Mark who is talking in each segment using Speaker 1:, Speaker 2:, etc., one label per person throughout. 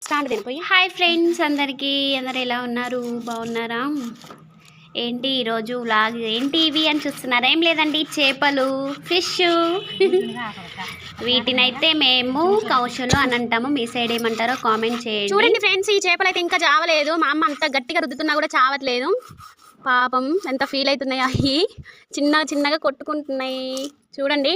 Speaker 1: Stand తినిపోయి. Hi friends, అందరికీ అందరు ఎలా ఉన్నారు? బాగున్నారా? ఏంటి ఈరోజు వ్లాగ్ ఏంటి ఇవి అని చూస్తున్నారా? ఏం లేదండి, చేపలు, ఫిష్. వీటినైతే మేము కౌశలు అని అంటాము. మీ సైడ్ ఏమంటారో కామెంట్ చేయండి. చూడండి ఫ్రెండ్స్, ఈ చేపలు అయితే ఇంకా చావలేదు. మా అమ్మ అంత గట్టిగా రుద్దుతున్నా కూడా చావట్లేదు. పాపం ఎంత ఫీల్ అవుతున్నాయి. అవి చిన్నగా కొట్టుకుంటున్నాయి చూడండి.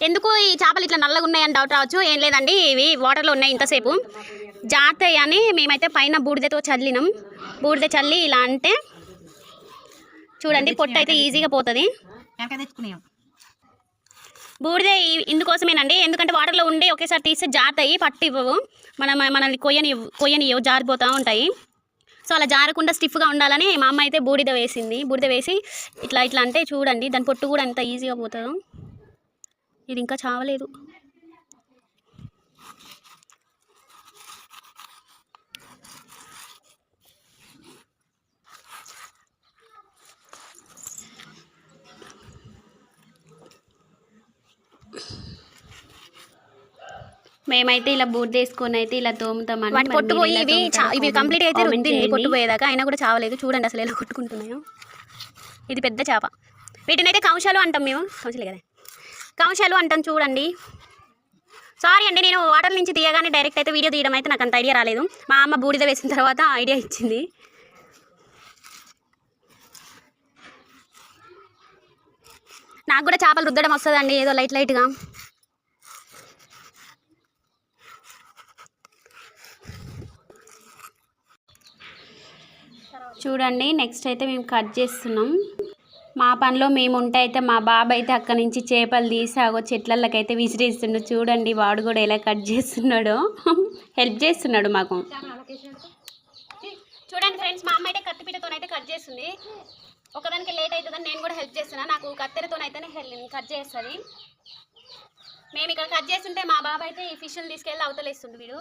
Speaker 1: ఎందుకు ఈ చేపలు ఇట్లా నల్లగా ఉన్నాయని డౌట్ రావచ్చు. ఏం లేదండి, ఇవి వాటర్లో ఉన్నాయి ఇంతసేపు జాతాయి అని మేమైతే పైన బూడిదతో చల్లినాం. బూడిద చల్లి ఇలా అంటే చూడండి, పొట్టు అయితే ఈజీగా పోతుంది. బూడిద ఇందుకోసమేనండి, ఎందుకంటే వాటర్లో ఉండి ఒకేసారి తీస్తే జాతాయి, పట్టు ఇవ్వవు, మనల్ని కొయ్యనివ్వవు, జారిపోతూ ఉంటాయి. సో అలా జారకుండా స్టిఫ్గా ఉండాలని మా అమ్మ అయితే బూడిద వేసింది. బూడిద వేసి ఇట్లా అంటే చూడండి, దాని పొట్టు కూడా ఎంత ఈజీగా పోతుందో. ఇది ఇంకా చావలేదు. మేమైతే ఇలా బూడిద వేసుకొని అయితే ఇలా తోముతామని. వాటి పొట్టు పోయి ఇవి కంప్లీట్ అయితే రుద్దింది పొట్టు పోయేదాకా, అయినా కూడా చావలేదు. చూడండి అసలు ఎలా కొట్టుకుంటున్నాయో. ఇది పెద్ద చేప. వీటినైతే కౌశలు అంటాం మేము. కౌశలే కదా, కౌశలు అంటాం. చూడండి, సారీ అండి, నేను వాటర్ నుంచి తీయగానే డైరెక్ట్ అయితే వీడియో తీయడం అయితే నాకు అంత ఐడియా రాలేదు. మా అమ్మ బూడిద వేసిన తర్వాత ఐడియా ఇచ్చింది. నాకు కూడా చేపలు రుద్దడం వస్తుందండి, ఏదో లైట్గా. చూడండి, నెక్స్ట్ అయితే మేము కట్ చేస్తున్నాం. మా పనిలో మేము ఉంటే అయితే మా బాబాయ్ అయితే అక్కడి నుంచి చేపలు తీసి ఆగో చెట్లకైతే విసిరేస్తుండు. చూడండి వాడు కూడా ఎలా కట్ చేస్తున్నాడో, హెల్ప్ చేస్తున్నాడు మాకు. చూడండి ఫ్రెండ్స్, మా అమ్మ అయితే కత్తిపీటతోనైతే కట్ చేస్తుంది. ఒకదానికి లేట్ అవుతుందని నేను కూడా హెల్ప్ చేస్తున్నా. నాకు కత్తెరతోనైతేనే కట్ చేస్తుంది. మేము ఇక్కడ కట్ చేస్తుంటే మా బాబాయ్ అయితే ఈ ఫిష్లు తీసుకెళ్ళి అవతలేస్తుంది. వీడు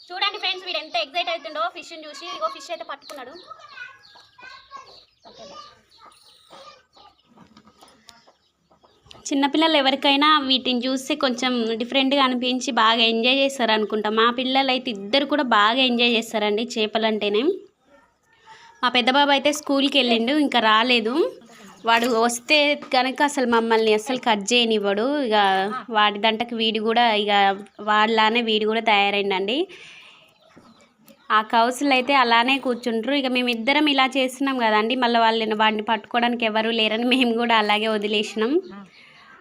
Speaker 1: చూడండి ఫ్రెండ్స్, వీడు ఎంత ఎగ్జైట్ అవుతుండో ఫిష్ని చూసి. ఇగో ఫిష్ అయితే పట్టుకున్నాడు. చిన్నపిల్లలు ఎవరికైనా వీటిని చూస్తే కొంచెం డిఫరెంట్గా అనిపించి బాగా ఎంజాయ్ చేస్తారు అనుకుంటా. మా పిల్లలు అయితే ఇద్దరు కూడా బాగా ఎంజాయ్ చేస్తారండి చేపలు అంటేనే. మా పెద్ద బాబు అయితే స్కూల్కి వెళ్ళిండు, ఇంకా రాలేదు. వాడు వస్తే కనుక అసలు మమ్మల్ని అస్సలు కట్ చేయనివ్వడు. ఇక వాడి దంటకు వీడి కూడా ఇక వాళ్ళలానే వీడి కూడా తయారైందండి. ఆ కౌసులు అయితే అలానే కూర్చుంటారు. ఇక మేమిద్దరం ఇలా చేస్తున్నాం కదండి, మళ్ళీ వాడిని పట్టుకోవడానికి ఎవరు లేరని మేము కూడా అలాగే వదిలేసినాం.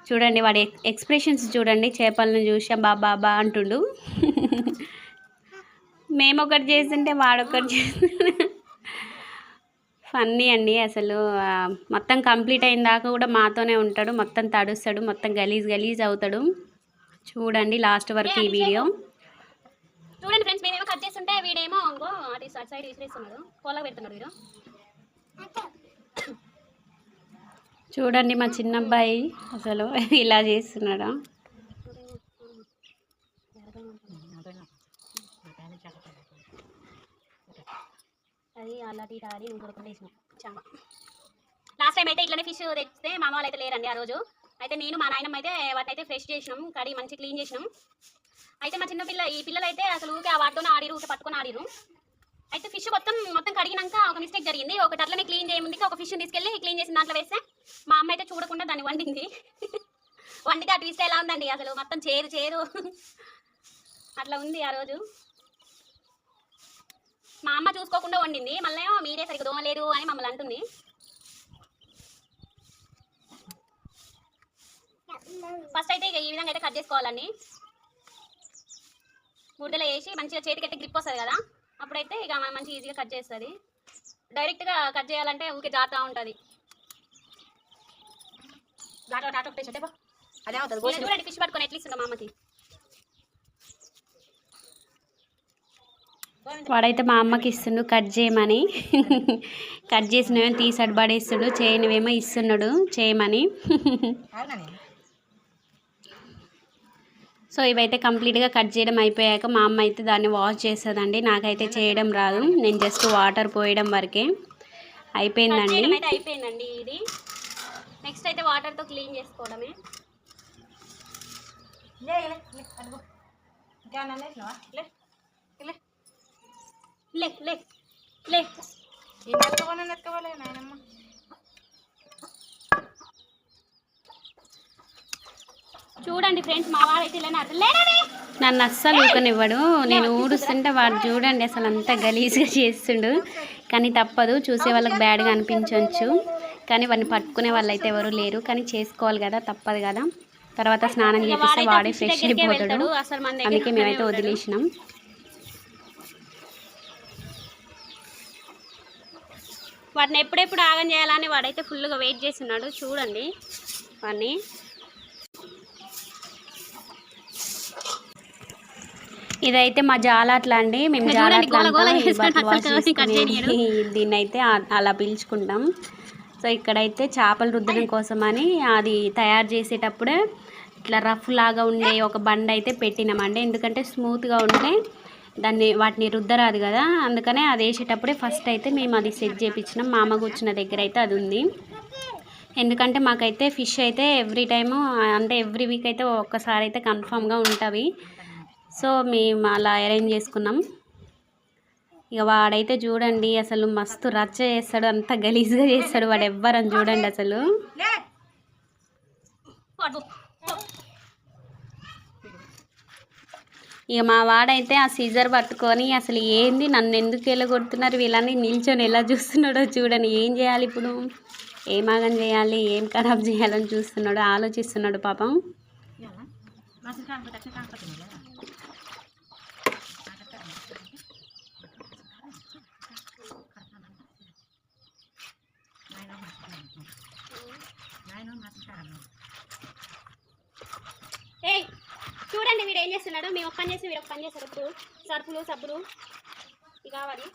Speaker 1: చూడండి వాడి ఎక్స్ప్రెషన్స్ చూడండి, చేపలను చూసి బాబా అంటుండు. మేము ఒకటి చేస్తుంటే వాడొకటి చేస్తుంటే ఫన్నీ అండి. అసలు మొత్తం కంప్లీట్ అయిన దాకా కూడా మాతోనే ఉంటాడు. మొత్తం తడుస్తాడు, మొత్తం గలీజ్ అవుతాడు. చూడండి లాస్ట్ వరకు ఈ వీడియో చూడండి ఫ్రెండ్స్. మేమేమో కట్ చేస్తుంటే వీడేమో అటు సైడ్ విసిరేస్తున్నాడు, కోలా పెడుతున్నాడు వీడు. చూడండి మా చిన్నబ్బాయి అసలు ఇలా చేస్తున్నాడా. అది అలాంటి ఆడి నువ్వు కొడుకుంటే వేసిన చాలా. లాస్ట్ టైం అయితే ఇట్లనే ఫిష్ తెచ్చితే మా అమ్మ వాళ్ళు అయితే లేరండి ఆ రోజు. అయితే నేను మా నాయనమ్మ అయితే వాటిని అయితే ఫ్రెష్ చేసినాం, కడిగి మంచి క్లీన్ చేసినాం. అయితే మా ఈ పిల్లలు అయితే అసలు ఊకే ఆ వాటితోనే ఆడిరు, ఊకే పట్టుకొని ఆడిరు. అయితే ఫిష్ మొత్తం కడిగినాక ఒక మిస్టేక్ జరిగింది. ఒకటి అట్లనే క్లీన్ చేయముందుకి ఒక ఫిష్ని తీసుకెళ్ళి క్లీన్ చేసిన దాంట్లో వేస్తే మా అమ్మ అయితే చూడకుండా దాన్ని వండింది. వండితే అటు ఇస్తే ఎలా ఉందండి అసలు, మొత్తం చేరు అట్లా ఉంది ఆ రోజు. మా అమ్మ చూసుకోకుండా వండింది, మళ్ళీ మీరే సరిగ్గా దోమలేదు అని మమ్మల్ని అంటుంది. ఫస్ట్ అయితే ఇక ఈ విధంగా అయితే కట్ చేసుకోవాలండి. ముద్దలో వేసి మంచిగా చేతికైతే గ్రిప్ వస్తుంది కదా, అప్పుడైతే ఇక మంచి ఈజీగా కట్ చేస్తుంది. డైరెక్ట్గా కట్ చేయాలంటే ఊరికే జాతా ఉంటుంది. చూడండి ఫిష్ పట్టుకొని ఎట్లా ఇస్తుందో మా అమ్మకి. వాడైతే మా అమ్మకి ఇస్తుండు కట్ చేయమని. కట్ చేసినవేమో తీసాడు పడేస్తుడు, చేయనివేమో ఇస్తున్నాడు చేయమని. సో ఇవైతే కంప్లీట్గా కట్ చేయడం అయిపోయాక మా అమ్మ అయితే దాన్ని వాష్ చేస్తుందండి. నాకైతే చేయడం రాదు, నేను జస్ట్ వాటర్ పోయడం వరకే. అయిపోయిందండి ఇది. నెక్స్ట్ అయితే వాటర్తో క్లీన్ చేసుకోవడమే. చూడండి ఫ్రెండ్స్, మా వాడైతే నన్ను అస్సలు ఊకనివ్వడు. నేను ఊడుస్తుంటే వాడు చూడండి అసలు అంతా గలీజ్గా చేస్తుండు. కానీ తప్పదు, చూసే వాళ్ళకి బ్యాడ్గా అనిపించవచ్చు, కానీ వాడిని పట్టుకునే వాళ్ళు అయితే ఎవరు లేరు. కానీ చేసుకోవాలి కదా, తప్పదు కదా. తర్వాత స్నానం చేపిస్తే వాడే ఫ్రెష్ అయిపోతాడు, అందుకే మేమైతే వదిలేసినాం. వాటిని ఎప్పుడెప్పుడు ఆగం చేయాలని వాడైతే ఫుల్గా వెయిట్ చేస్తున్నాడు. చూడండి వాడిని. ఇదైతే మా జాలాట్లా అండి, మేము దీన్ని అయితే అలా పిలుచుకుంటాం. సో ఇక్కడైతే చేపలు రుద్దడం కోసం అని అది తయారు చేసేటప్పుడే ఇట్లా రఫ్ లాగా ఉండే ఒక బండ అయితే పెట్టినామండి. ఎందుకంటే స్మూత్గా ఉంటే వాటిని రుద్దరాదు కదా, అందుకనే అది వేసేటప్పుడే ఫస్ట్ అయితే మేము అది సెట్ చేయించినాం. మా అమ్మ కూర్చున్న దగ్గర అయితే అది ఉంది. ఎందుకంటే మాకైతే ఫిష్ అయితే ఎవ్రీ టైము, అంటే ఎవ్రీ వీక్ అయితే ఒక్కసారి అయితే కన్ఫామ్గా ఉంటుంది. సో మేము అలా అరేంజ్ చేసుకున్నాం. ఇక వాడైతే చూడండి అసలు మస్తు రచ్చ చేస్తాడు, అంత గలీజ్గా చేస్తాడు వాడు. ఎవ్వరని చూడండి అసలు. ఇక మా వాడైతే ఆ సీజర్ పట్టుకొని అసలు ఏంది, నన్ను ఎందుకు వెళ్ళగొడుతున్నారు వీళ్ళని, నిల్చొని ఎలా చూస్తున్నాడో చూడండి. ఏం చేయాలి ఇప్పుడు, ఏం ఆగం చేయాలి, ఏం ఖరాబ్ చేయాలని చూస్తున్నాడు, ఆలోచిస్తున్నాడు పాపం. చూడండి వీడు ఏం చేస్తున్నాడు, మేము ఒక పని చేసి వీడు ఒక పని చేస్తారు. ఇప్పుడు సర్పులు సబ్బులు ఇవి కావాలి.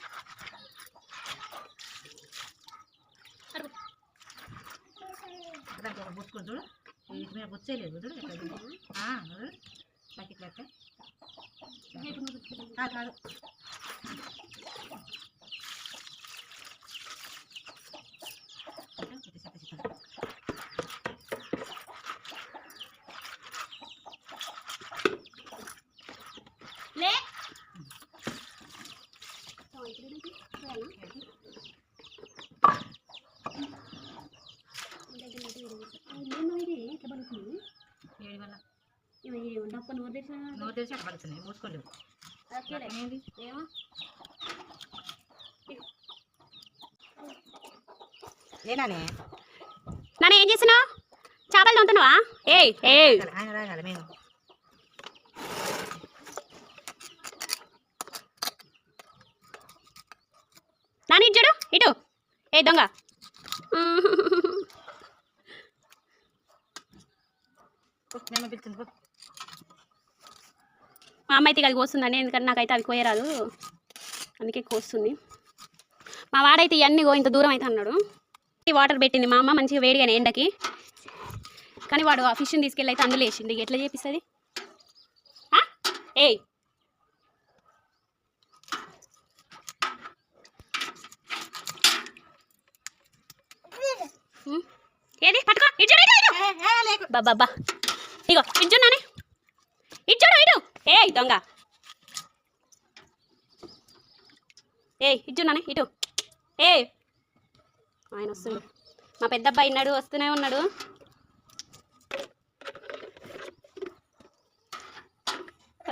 Speaker 1: నాన్న ఏం చేస్తున్నావు, చేపలు తోముతున్నావా? నాన్న ఇటు చూడు, ఇటు. ఏ దొంగ, మా అమ్మ అయితే అది కోస్తుందండి, ఎందుకంటే నాకైతే అది కోయరాదు, అందుకే కోస్తుంది. మా వాడైతే ఇవన్నీ ఇంత దూరం అయితే అన్నాడు. ఈ వాటర్ పెట్టింది మా అమ్మ మంచిగా వేడిగానే ఎండకి, కానీ వాడు ఆ ఫిష్ని తీసుకెళ్ళి అయితే అందులో వేసింది. ఎట్లా చేపిస్తుంది? ఏది పట్టుకో, బాబా ఇగో ఇటు నాని, ఇటు చూడు, ఇటు. దొంగ, ఇటు నాని, ఇటు. ఆయన వస్తుండు, మా పెద్ద అబ్బాయి ఉన్నాడు, వస్తూనే ఉన్నాడు.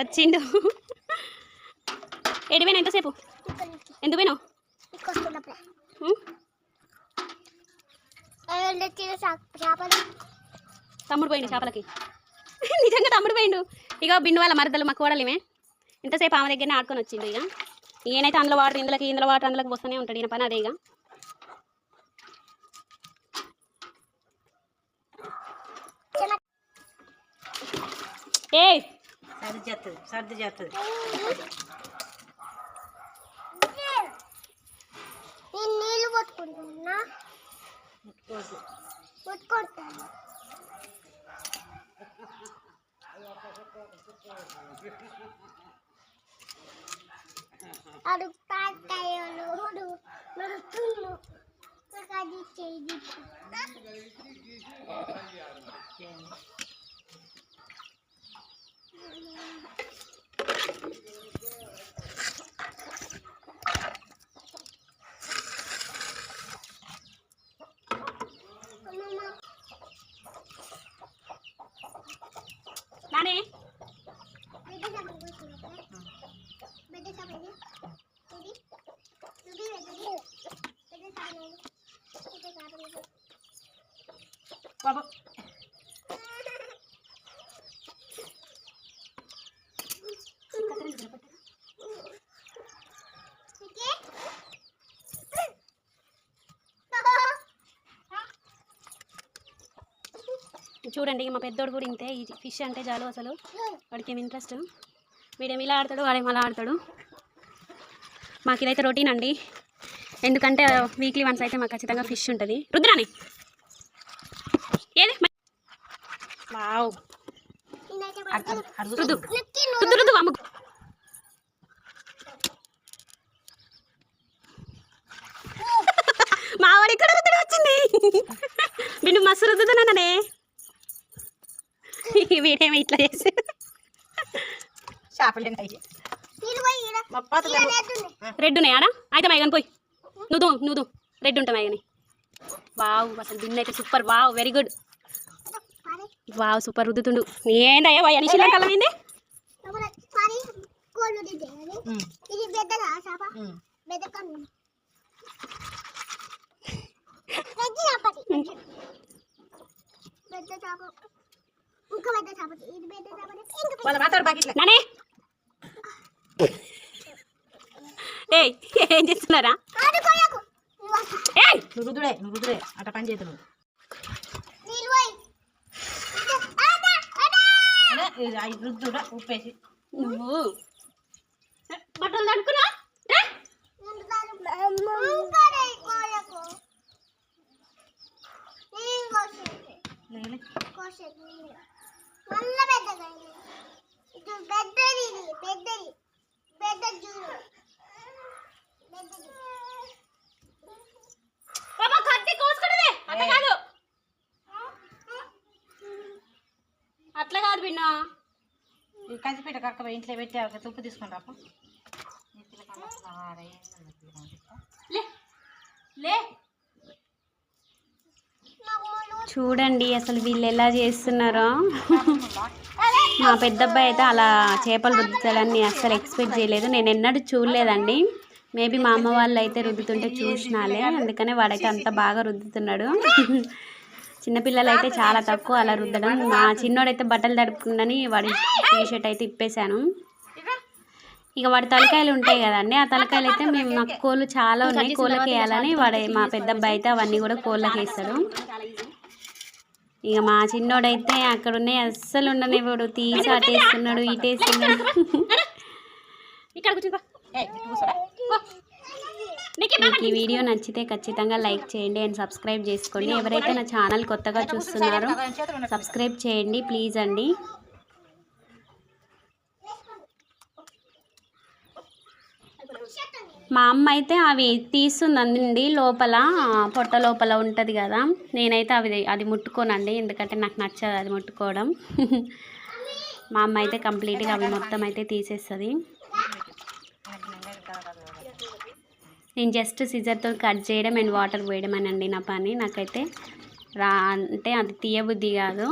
Speaker 1: వచ్చిండు. ఎడిపోయినా ఎంతసేపు, ఎందుకు పోయినావు? తమ్ముడు పోయిండు చేపలకి. నిజంగా తమ్ముడు పోయిండు. ఇక బిన్ను వాళ్ళ మరదలు మా కోడలేమే, ఇంతసేపు ఆమె దగ్గరనే ఆడుకొని వచ్చిండు. ఇక ఈయనైతే అందులో వాటర్ ఇందులో వాటర్ అందులోకి వస్తూనే ఉంటాడు, ఈయన పని అదే. ఇక సర్ది చేస్తుంది. నీళ్ళు పట్టుకుంటున్నా, పట్టుకుంటాను. నానే బాబు చూడండి మా పెద్దోడు కూడా ఇంతే. ఈ ఫిష్ అంటే చాలు అసలు వాడికి ఏమి ఇంట్రెస్ట్. వీడేమి ఇలా ఆడతాడు, వాడేమి అలా ఆడతాడు. మాకు ఇదైతే రొటీన్ అండి, ఎందుకంటే వీక్లీ వన్స్ అయితే మాకు ఖచ్చితంగా ఫిష్ ఉంటుంది. రుద్రాని ఏది వావ్ రుద్దు రుద్దు రుద్దు అమ్ము. మా వాడు ఇక్కడ రుద్దుడు వచ్చింది. వీడు మస్తు రుద్దుతున్నానే. వీడేమో ఇట్లా చేసి రెడ్ ఉన్నాయి ఆడ. అయితే మైగని పోయి నువ్వు రెడ్ ఉంటా మైగని. వావ్ అసలు దిన్న అయితే super. Wow very good. Wow super రుద్దుతుండు. ఏందయ్యా వయ్యా నీ శిలా కలం ఏంది? ఏం చేస్తున్నారా?
Speaker 2: నువ్వుదుడే అట్లా పని చేస్తున్నావు. రుద్దుడా ఉప్పేసి
Speaker 1: నువ్వు బట్టలు తడుకున్నా అట్లా కాదు బిన్నా.
Speaker 2: కంచిపేట కక్క ఇంట్లో పెట్టి తుప్పు తీసుకుని రాప.
Speaker 1: చూడండి అసలు వీళ్ళు ఎలా చేస్తున్నారో. మా పెద్ద అబ్బాయి అయితే అలా చేపలు రుద్దుతాడని అస్సలు ఎక్స్పెక్ట్ చేయలేదు. నేను ఎన్నడూ చూడలేదండి. మేబీ మా అమ్మ వాళ్ళు అయితే రుద్దుతుంటే చూసినాలే, అందుకనే వాడైతే అంత బాగా రుద్దుతున్నాడు. చిన్నపిల్లలు అయితే చాలా తక్కువ అలా రుద్దడం. మా చిన్నోడైతే బట్టలు తడుపుకుందని వాడి టీషర్ట్ అయితే ఇప్పేశాను. ఇక వాడి తలకాయలు ఉంటాయి కదండి, ఆ తలకాయలు అయితే మేము మాకు కోళ్ళు చాలా ఉన్నాయి, కోళ్ళకి వేయాలని మా పెద్ద అబ్బాయి అయితే అవన్నీ కూడా కోళ్ళకి వేస్తాడు. ఇక మా చిన్నోడైతే అక్కడ ఉన్నాయి అస్సలు ఉండనివాడు, తీసి అటేస్తున్నాడు ఇటేస్తున్నాడు. మీకు ఈ వీడియో నచ్చితే ఖచ్చితంగా లైక్ చేయండి అండ్ సబ్స్క్రైబ్ చేసుకోండి. ఎవరైతే నా ఛానల్ కొత్తగా చూస్తున్నారో సబ్స్క్రైబ్ చేయండి ప్లీజ్ అండి. మా అమ్మ అయితే అవి తీస్తుందండి, లోపల పొట్ట లోపల ఉంటుంది కదా. నేనైతే అది ముట్టుకోనండి, ఎందుకంటే నాకు నచ్చదు అది ముట్టుకోవడం. మా అమ్మ అయితే కంప్లీట్గా అవి మొత్తం అయితే తీసేస్తుంది. నేను జస్ట్ సిజర్తో కట్ చేయడం అండ్ వాటర్ పోయడం అనండి నా పని. నాకైతే అంటే అది తీయబుద్ధి కాదు.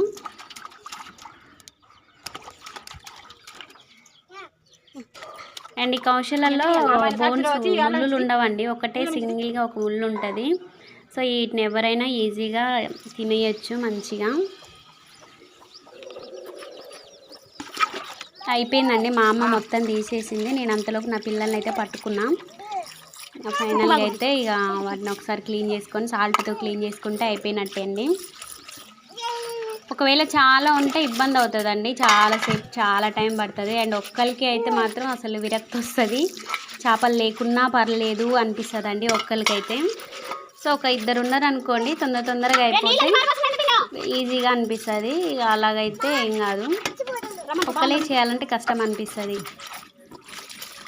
Speaker 1: అండ్ ఈ కౌశలలో బోన్స్ ముళ్ళులు ఉండవండి, ఒకటే సింగిల్గా ఒక ముళ్ళు ఉంటుంది. సో వీటిని ఎవరైనా ఈజీగా తినేయచ్చు మంచిగా. అయిపోయిందండి, మా అమ్మ మొత్తం తీసేసింది. నేను అంతలోకి నా పిల్లల్ని అయితే పట్టుకున్నా. ఫైనల్గా అయితే ఇక వాటిని ఒకసారి క్లీన్ చేసుకొని సాల్ట్తో క్లీన్ చేసుకుంటే అయిపోయినట్టే అండి. ఒకవేళ చాలా ఉంటే ఇబ్బంది అవుతుందండి, చాలాసేపు చాలా టైం పడుతుంది. అండ్ ఒక్కరికి అయితే మాత్రం అసలు విరక్తి వస్తుంది, చేపలు లేకున్నా పర్లేదు అనిపిస్తుంది అండి ఒక్కరికైతే. సో ఒక ఇద్దరు ఉన్నారు అనుకోండి, తొందరగా అయిపోతే ఈజీగా అనిపిస్తుంది. ఇక అలాగైతే ఏం కాదు. ఒక్కలే చేయాలంటే కష్టం అనిపిస్తుంది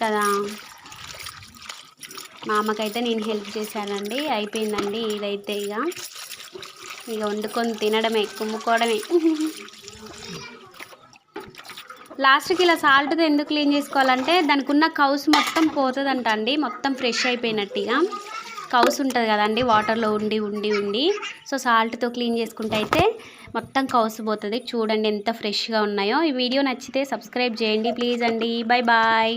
Speaker 1: కదా. మా అమ్మకైతే నేను హెల్ప్ చేశానండి. అయిపోయిందండి ఇదైతే ఇక వండుకొని తినడమే, కుమ్ముకోవడమే. లాస్ట్కి ఇలా సాల్ట్తో ఎందుకు క్లీన్ చేసుకోవాలంటే దానికి ఉన్న కౌస్ మొత్తం పోతుందంట అండి. మొత్తం ఫ్రెష్ అయిపోయినట్టుగా కౌస్ ఉంటుంది కదండి వాటర్లో ఉండి ఉండి ఉండి. సో సాల్ట్తో క్లీన్ చేసుకుంటే అయితే మొత్తం కౌసు పోతుంది. చూడండి ఎంత ఫ్రెష్గా ఉన్నాయో. ఈ వీడియో నచ్చితే సబ్స్క్రైబ్ చేయండి ప్లీజ్ అండి. Bye bye.